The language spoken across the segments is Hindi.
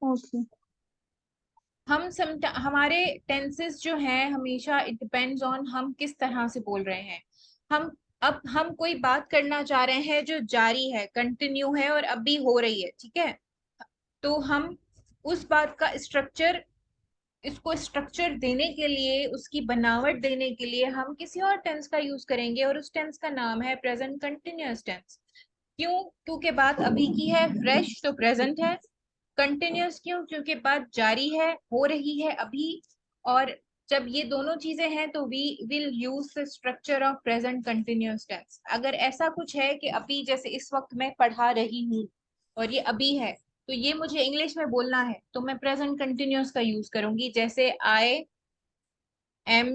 ओके। हमारे टेंसेस जो हैं हमेशा इट डिपेंड्स ऑन हम किस तरह से बोल रहे हैं। हम अब हम कोई बात करना चाह रहे हैं जो जारी है, कंटिन्यू है और अभी हो रही है, ठीक है। तो हम उस बात का स्ट्रक्चर, इसको स्ट्रक्चर देने के लिए, उसकी बनावट देने के लिए हम किसी और टेंस का यूज करेंगे और उस टेंस का नाम है प्रेजेंट कंटिन्यूअस टेंस। क्यों? क्योंकि बात अभी की है, फ्रेश तो प्रेजेंट है। कंटिन्यूअस क्यों? क्योंकि बात जारी है, हो रही है अभी। और जब ये दोनों चीजें हैं तो we will use the structure of present continuous tense. अगर ऐसा कुछ है कि अभी, जैसे इस वक्त मैं पढ़ा रही हूँ और ये अभी है, तो ये मुझे इंग्लिश में बोलना है तो मैं प्रेजेंट कंटिन्यूअस का यूज करूंगी, जैसे I am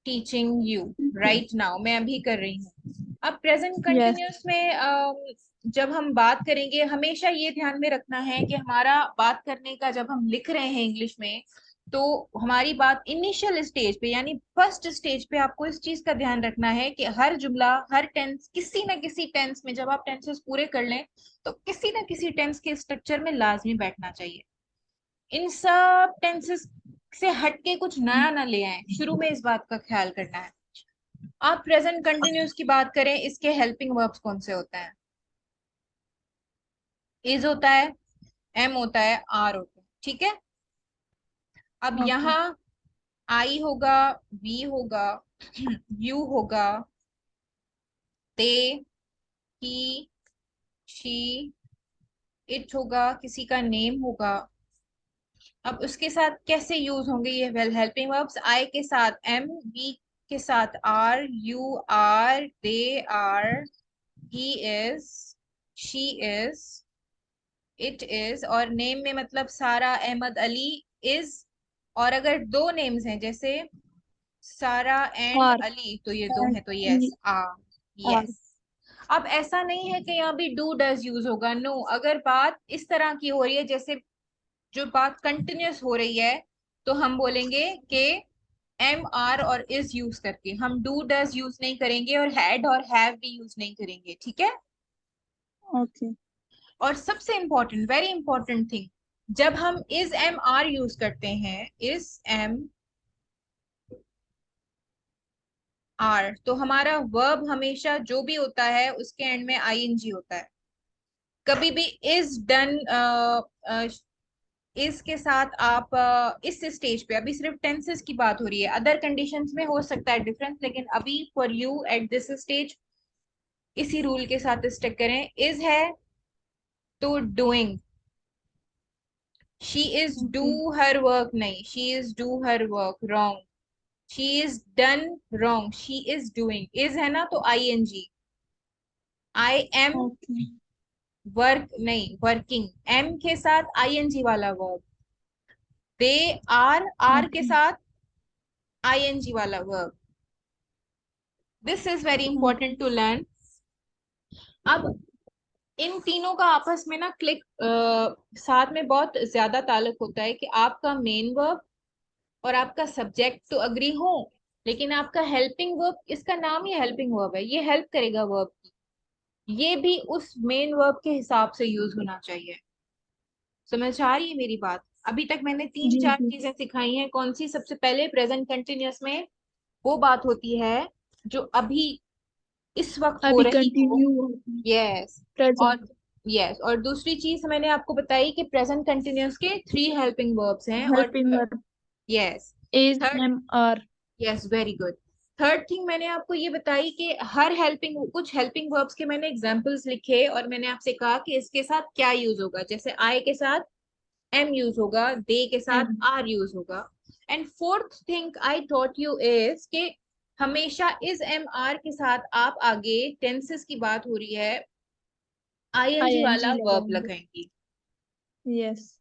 teaching you right now, मैं अभी कर रही हूँ। अब प्रेजेंट यस। कंटिन्यूअस में जब हम बात करेंगे हमेशा ये ध्यान में रखना है कि हमारा बात करने का, जब हम लिख रहे हैं इंग्लिश में, तो हमारी बात इनिशियल स्टेज पे यानी फर्स्ट स्टेज पे आपको इस चीज का ध्यान रखना है कि हर जुमला, हर टेंस, किसी ना किसी टेंस में, जब आप टेंसेस पूरे कर लें तो किसी ना किसी टेंस के स्ट्रक्चर में लाजमी बैठना चाहिए। इन सब टेंसेस से हटके कुछ नया ना ले आए, शुरू में इस बात का ख्याल करना है। आप प्रेजेंट कंटिन्यूअस की बात करें, इसके हेल्पिंग वर्ब्स कौन से होते हैं? इज होता है, एम होता है, आर होता है, ठीक है। अब ओके। यहाँ आई होगा, वी होगा, यू होगा, दे, ही, शी, इट होगा, किसी का नेम होगा। अब उसके साथ कैसे यूज होंगे ये वेल हेल्पिंग वर्ब्स? आई के साथ एम, वी के साथ are, you are, they are, he is, she is, it is, और नेम में मतलब सारा, अहमद, अली, इज। और अगर दो नेम्स हैं जैसे सारा एंड आर अली, तो ये दो एंड हैं तो ई यस आ, आर। यस। अब ऐसा नहीं है कि यहाँ भी डू डज यूज होगा, नो। अगर बात इस तरह की हो रही है, जैसे जो बात कंटिन्यूअस हो रही है, तो हम बोलेंगे कि एम आर और इज यूज करके, हम डू डज यूज नहीं करेंगे और हैड और हैव भी यूज नहीं करेंगे, ठीक है। ओके। और सबसे इंपॉर्टेंट, वेरी इंपॉर्टेंट थिंग, जब हम इज एम आर यूज करते हैं, इज एम आर, तो हमारा वर्ब हमेशा जो भी होता है उसके एंड में आईएनजी होता है। कभी भी इज डन, इस के साथ आप इस स्टेज पे, अभी सिर्फ टेंसेस की बात हो रही है, अदर कंडीशंस में हो सकता है डिफरेंस, लेकिन अभी for you at this stage इसी रूल के साथ स्टिक करें। इज है तो doing, she is do okay. Her work, नहीं, she is do her work, wrong. She is done, wrong, she is doing. Is है ना तो I N G. I am okay. Work, नहीं, वर्किंग, एम के साथ आई एन जी वाला वर्ब। दे आर, आर के ओके। साथ आई एन जी वाला verb. This is very okay. Important to learn. अब इन तीनों का आपस में ना क्लिक, साथ में बहुत ज्यादा ताल्लुक होता है कि आपका मेन वर्ब और आपका सब्जेक्ट तो अग्री हो, लेकिन आपका हेल्पिंग वर्ब, इसका नाम ही हेल्पिंग वर्ब है, ये हेल्प करेगा वर्ब की, ये भी उस मेन वर्ब के हिसाब से यूज होना चाहिए। समझ आ रही है मेरी बात? अभी तक मैंने तीन जी चार जी। चीजें सिखाई हैं। कौन सी? सबसे पहले प्रेजेंट कंटिन्यूअस में वो बात होती है जो अभी इस वक्त हो अभी रही हो। कंटिन्यू होती है। यस। प्रेजेंट। और यस, और दूसरी चीज मैंने आपको बताई कि प्रेजेंट कंटिन्यूअस के थ्री हेल्पिंग वर्ब्स हैं। और helping verb yes, is third, am are. Yes, very good. Third thing मैंने आपको ये बताई कि हर हेल्पिंग, कुछ हेल्पिंग वर्ब्स के मैंने एग्जांपल्स लिखे और मैंने आपसे कहा कि इसके साथ क्या यूज होगा, जैसे आई के साथ एम यूज होगा, दे के साथ एम। आर यूज होगा। And fourth thing I taught you is कि हमेशा इज एम आर के साथ आप आगे, टेंसेस की बात हो रही है, आई आईएनजी एन वाला जी वर्ब लगाएंगे। लगाएंगी। Yes.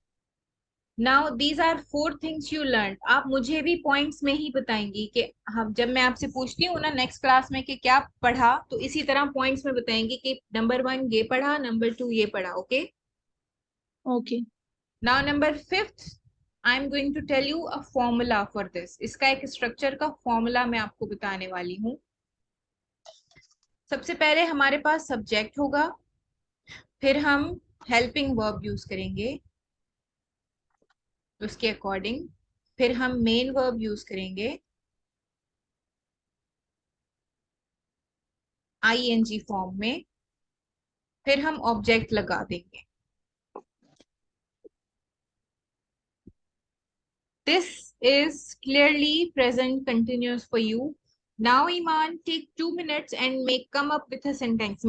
Now these are four things you learn. आप मुझे भी पॉइंट्स में ही बताएंगी कि हम, जब मैं आपसे पूछती हूँ ना नेक्स्ट क्लास में कि क्या पढ़ा, तो इसी तरह पॉइंट्स में बताएंगे कि नंबर वन ये पढ़ा, नंबर टू ये पढ़ा, okay. Okay. Now number fifth, I am going to tell you a formula for this. इसका एक स्ट्रक्चर का फॉर्मूला मैं आपको बताने वाली हूँ। सबसे पहले हमारे पास सब्जेक्ट होगा, फिर हम हेल्पिंग वर्ब यूज करेंगे उसके अकॉर्डिंग, फिर हम मेन वर्ब यूज करेंगे आईएनजी फॉर्म में, फिर हम ऑब्जेक्ट लगा देंगे। This is clearly present continuous for you. Now, Iman, take 2 minutes and come up with a sentence.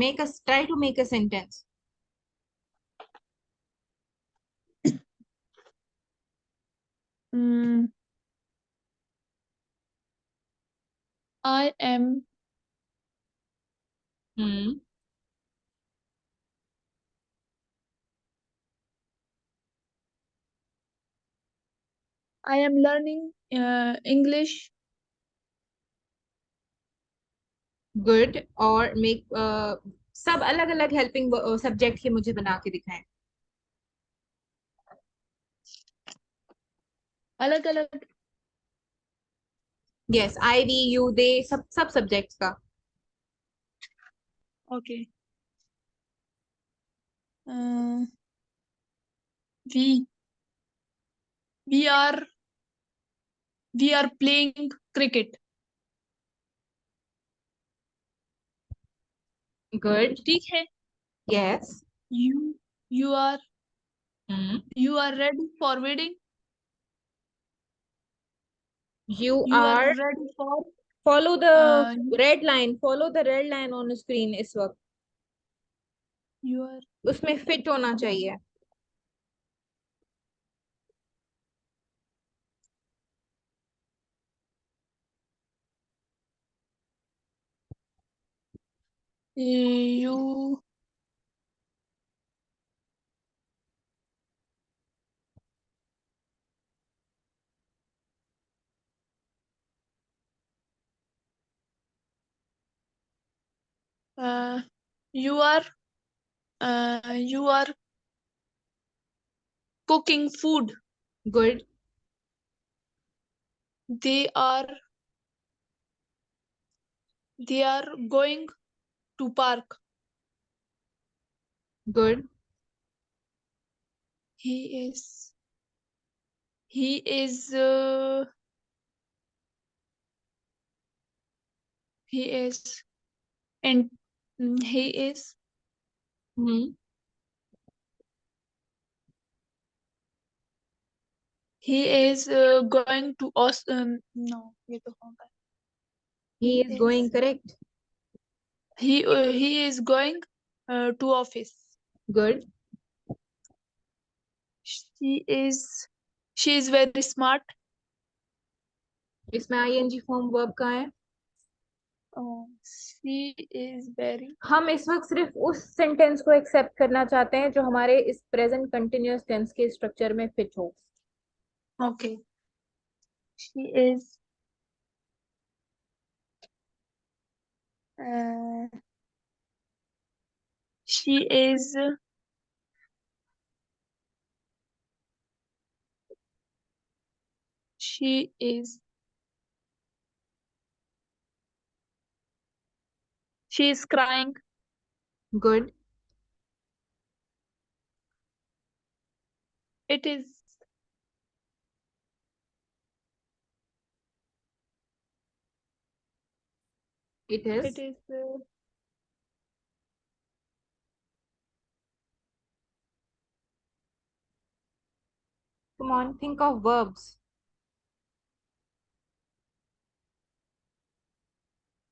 Try to make a sentence. Mm, I am Hmm. learning English. Good. और make सब अलग अलग हेल्पिंग सब्जेक्ट के मुझे बना के दिखाएं। अलग अलग Yes, I, we, you, they, सब सब्जेक्ट्स का। Okay. We we are playing cricket. Good. ठीक है. Yes. You are Hmm. ready for wedding. You You are are ready for follow the uh, red line. Follow the red line on screen इस वक्त। you are उसमें फिट होना चाहिए। you uh, you are cooking food. Good. They are going to park. Good. He is he is uh, he is and he is Hmm. going to us. No, ये तो होगा. He is going correct. He is going to office. Good. She is very smart. इसमें आईएनजी फॉर्म वर्ब का है। She is very हम इस वक्त सिर्फ उस सेंटेंस को एक्सेप्ट करना चाहते हैं जो हमारे इस प्रेजेंट कंटिन्यूअस टेंस के स्ट्रक्चर में फिट हो। okay. She is uh, she is she is she is crying. Good. It is it it is. is come on, think of verbs.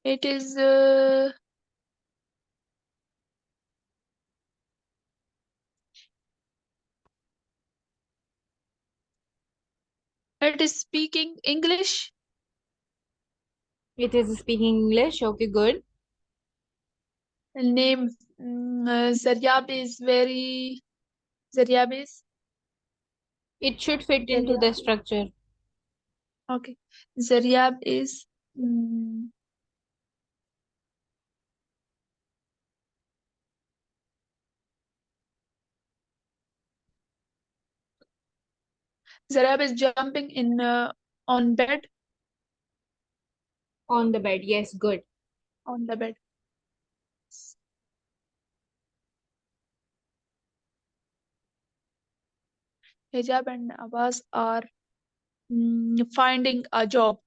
it is it is speaking English. It is speaking English. Okay, good. Name Zaryab is very Zaryab is it should fit into the Zaryab structure. okay. Zaryab is mm, Zaryab is jumping in on bed on the bed, yes, good. on the bed. Hijab and Abbas are finding a job.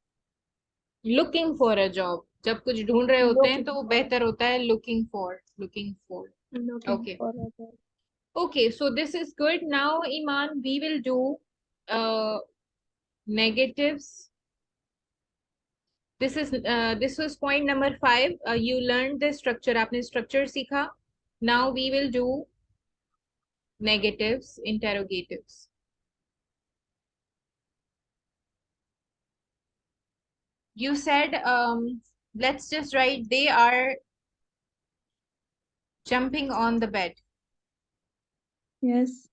Looking for a job, जब कुछ ढूंढ रहे होते हैं तो Looking वो for बेहतर होता है looking for, looking for. looking okay, for a job. okay, so this is good. Now Iman, we will do negatives. This was point number 5. You learned the structure, आपने structure सीखा. Now we will do negatives, interrogatives. You said let's just write they are jumping on the bed. Yes.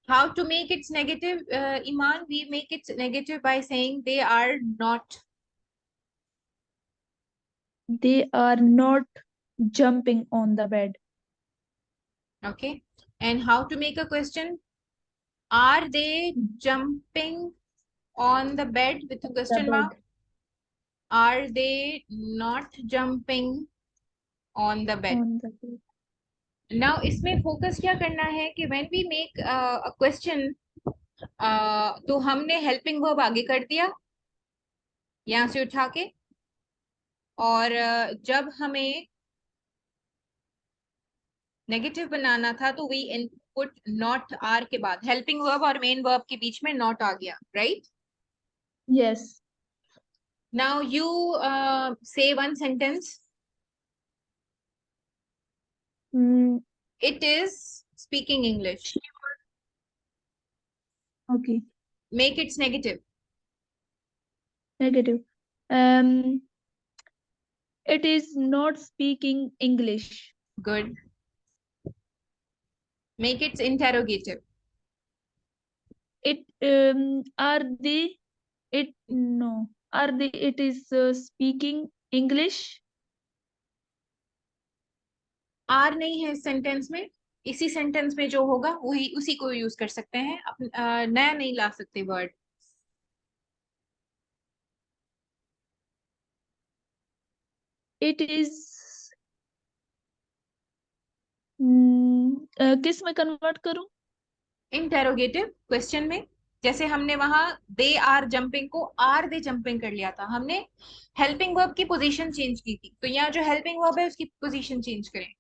How to make it negative, Iman? We make it negative by saying they are not. They are not jumping on the bed. Okay. And how to make a question? Are they jumping on the bed with a The question mark? bed. Are they not jumping on the bed? On the bed. Now इसमें फोकस क्या करना है कि when we make a question, तो हमने helping verb आगे कर दिया यहाँ से उठा के, और जब हमें नेगेटिव बनाना था तो वी इनपुट नॉट आर के बाद, हेल्पिंग वर्ब और मेन वर्ब के बीच में नॉट आ गया, राइट? Yes. नाउ यू से one sentence. Mm, It is speaking English. okay. Make it negative. Negative. Um, it is not speaking English. Good. Make it interrogative. It are they it no are they it is speaking English. Are नहीं है इस सेंटेंस में. इसी सेंटेंस में जो होगा वही उसी को यूज कर सकते हैं, नया नहीं ला सकते वर्ड. It is किस में कन्वर्ट करूं? इंटेरोगेटिव क्वेश्चन में. जैसे हमने वहां दे आर जंपिंग को आर दे जंपिंग कर लिया था, हमने हेल्पिंग वर्ब की पोजीशन चेंज की थी, तो यहाँ जो हेल्पिंग वर्ब है उसकी पोजीशन चेंज करें.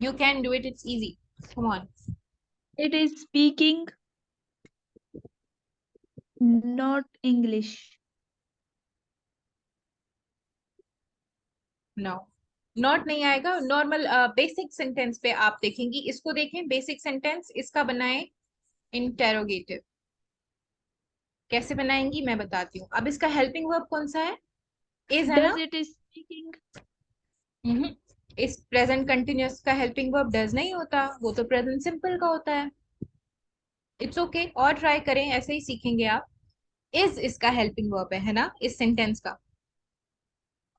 You can do it, it's easy, come on. It is speaking not English. No, not नहीं आएगा. नॉर्मल बेसिक सेंटेंस पे आप देखेंगी, इसको देखें बेसिक सेंटेंस, इसका बनाएं इंटेरोगेटिव. कैसे बनाएंगी मैं बताती हूँ. अब इसका हेल्पिंग वर्ब कौन सा है? इज है Does ना. it is speaking? इस प्रेजेंट कंटिन्यूअस का हेल्पिंग वर्ब डज नहीं होता, वो तो प्रेजेंट सिंपल का होता है. इट्स ओके, और ट्राई करें, ऐसे ही सीखेंगे आप. इज इसका हेल्पिंग वर्ब है ना इस सेंटेंस का.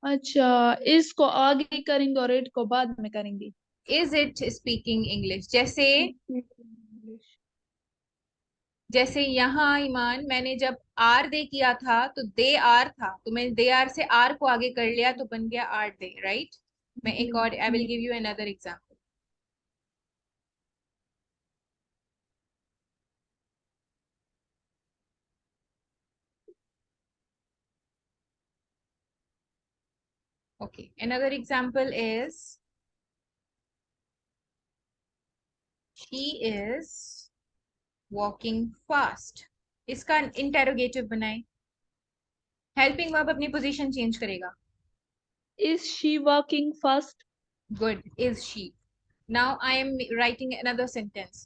अच्छा, इसको आगे करेंगे और इट को बाद में करेंगे. Is it speaking English? जैसे English. जैसे यहाँ ईमान, मैंने जब आर दे किया था तो दे आर था, तो मैंने दे आर से आर को आगे कर लिया तो बन गया आर दे, राइट? मैं एक और, I will Yes. Give you another example. Okay, another example is she is walking fast. इसका इंटेरोगेटिव बनाए. हेल्पिंग वर्ब अपनी पोजीशन चेंज करेगा. Is she walking fast? Good. Is she? Now I am writing another sentence.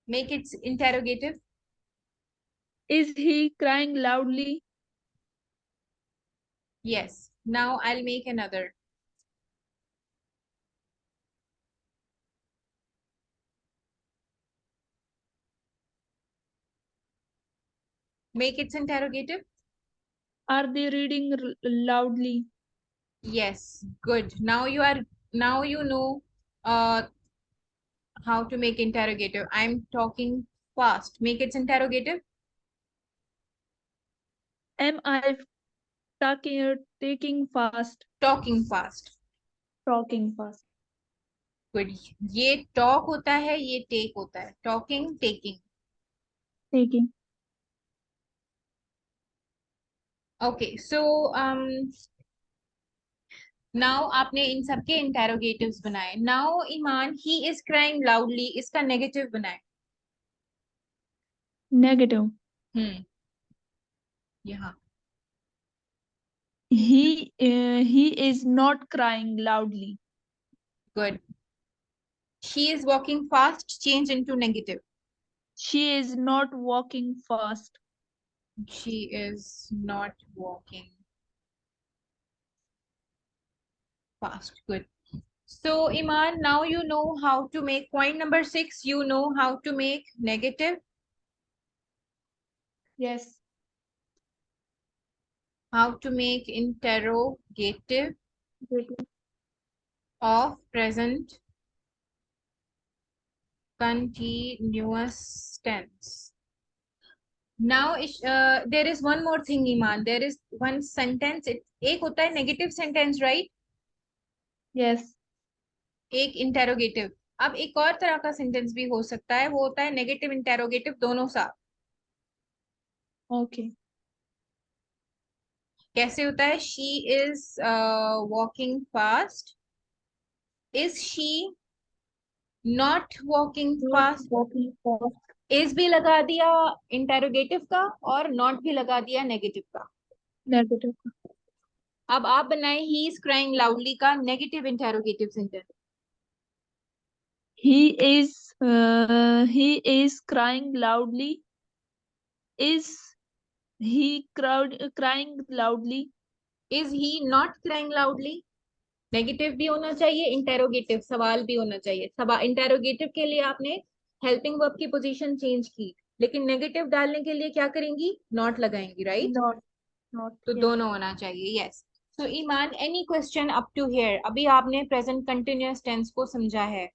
Make it interrogative. Is he crying loudly? Yes. Now I'll make another. Make it interrogative. Are they reading loudly? Yes. Good. Now you know uh how to make interrogative. I'm talking fast. Make it interrogative. Am I taking fast? Talking fast. Talking fast. Good. ये टॉक होता है, ये टेक होता है, talking taking. Taking. Okay so now आपने इन सबके इंटेरोगेटिव्स बनाए। Now Iman, he is crying loudly, इसका नेगेटिव बनाए। Negative. यहाँ He is not crying loudly. Good. She is walking fast, change into negative. She is not walking fast. She is not walking fast. Good. So, Iman, now you know how to make point number 6. You know how to make negative, Yes. how to make interrogative Good. of present continuous tense. Now, there is one more thing, Iman. There is one sentence. एक होता है negative sentence, right? Yes. एक interrogative. अब एक और तरह का sentence भी हो सकता है, वो होता है negative interrogative दोनों साथ। Okay. कैसे होता है? She is walking fast. Is she not walking Not fast? walking fast. is भी लगा दिया इंटेरोगेटिव का और not भी लगा दिया नेगेटिव का। Negative. अब आप बनाए ही इज क्राइंग लाउडली का negative interrogative sentence. He is crying loudly. Is he crying loudly? Is he not crying loudly. Negative भी होना चाहिए, इंटेरोगेटिव सवाल भी होना चाहिए। सवाल इंटेरोगेटिव के लिए आपने हेल्पिंग वर्ब की पोजीशन चेंज की, लेकिन नेगेटिव डालने के लिए क्या करेंगी? नॉट लगाएंगी, राइट? Not. Not. तो Yes. दोनों होना चाहिए। Yes. So Iman, any question up to here? अभी आपने प्रेजेंट कंटिन्यूअस टेंस को समझा है।